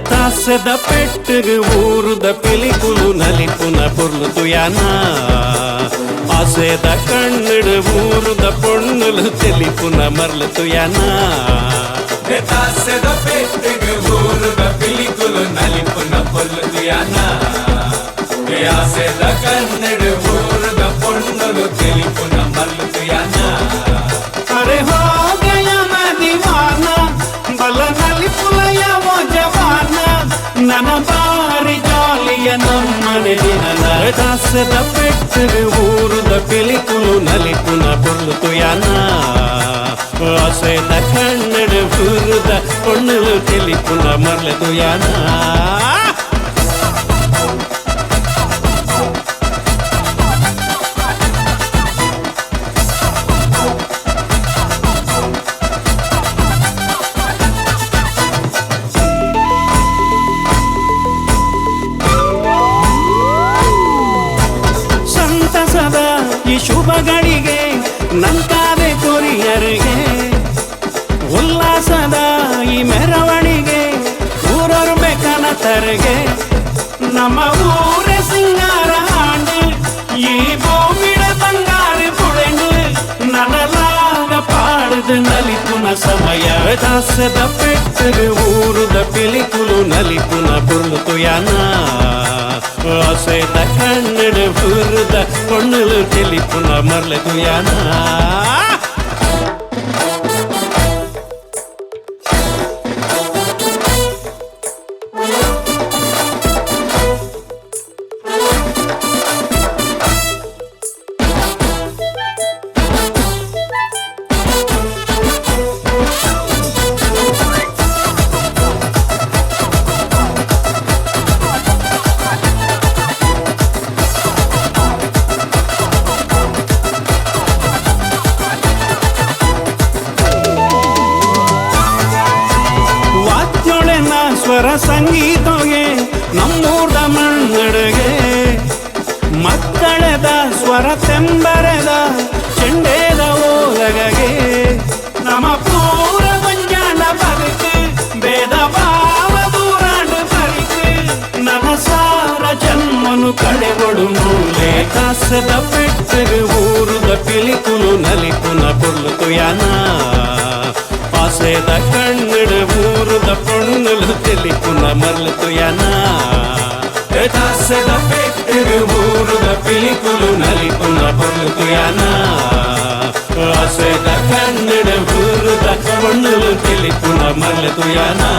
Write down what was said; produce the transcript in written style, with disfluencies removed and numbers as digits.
తాసెద పెట్టుగు ఊరుద పిలికులు నలిపున పొర్లుతు యానా ఆసేద కన్నుడు ఊరుద పొన్నులు తెలిపున మర్లుతు యానా తాసెద పెట్టుగు ఊరుద పిలికులు నలిపున పొర్లుతు యానా ఆసేద కన్నుడు ఊరుద పొన్నులు తెలిపున మర్లుతు యానా అరే హో గయా నా దీవానా బల నలిపులయ ఓ జవానా నన బారి జాలియ నమ్మని దినన తాసెద పెట్టుగు ఊరుద పిలికులు నలిపున పొర్లుతు యానా ఆసేద కన్నుడు ఊరుద పొన్నులు తెలిపున మర్లుతు యానా ಸಂತಸದ ಈ ಶುಭ ಗಳಿಗೆ ನಂತಾದೆ ಕೊರಿಯರಿಗೆ ಉಲ್ಲಾಸದ ಈ ಮೆರವಣಿಗೆ ಊರರು ಬೇಕನ ತರಿಗೆ ನಮ್ಮ ಊರೇ ಸಿಂಗಾರ ಹಾಂಡು ಈ ಭೂಮಿಡ ಬಂಗಾರ ಪುಳೆಂಡು ನನಲಾಗ ಪಾಡದು ನಲಿಪುನ ಸಮಯ ದಾಸದ ಪೆಟ್ಟರು ಊರುದ ಪಿಲಿಕುಲು ನಲಿಪುನ ಬುರ್ಲುತು ಯಾನಾ ಆಸೆದ ಕನ್ನಡ ಬುರುದ ಕೊಣ್ಣಲು ತಿಳಿಪುನ ಮರ್ಲದು ಯಾನಾ ಸ್ವರ ಸಂಗೀತಗೆ ನಮ್ಮೂರ್ದ ಮಣ್ಣಡುಗೆ ಮಕ್ಕಳದ ಸ್ವರ ತೆಂಬರದ ಚೆಂಡೇದ ಓಲಗಗೆ ನಮ್ಮ ಪೂರ ಮಂಜಾನ ಬದುಕು ಭೇದ ಭಾವ ದೂರಾಂಡು ಬರಿಕು ನನ್ನ ಸಾರ ಜನ್ಮನು ಕಡೆಗೊಡು ಮೂಲೆ ಕಾಸದ ಪೆಟ್ಟರು ಊರುದ ಪಿಲಿಕುಲು ನಲಿಪುನ పొర్లుతు యానా ఆసేద కన్నుడు ఊరుద పొన్నులు తెలిపున మర్లుతు యానా తాసెద పెట్టుగు ఊరుద పిలికులు నలిపున పొర్లుతు యానా ఆసేద కన్నుడు ఊరుద పొన్నులు తెలిపున మర్లుతు యానా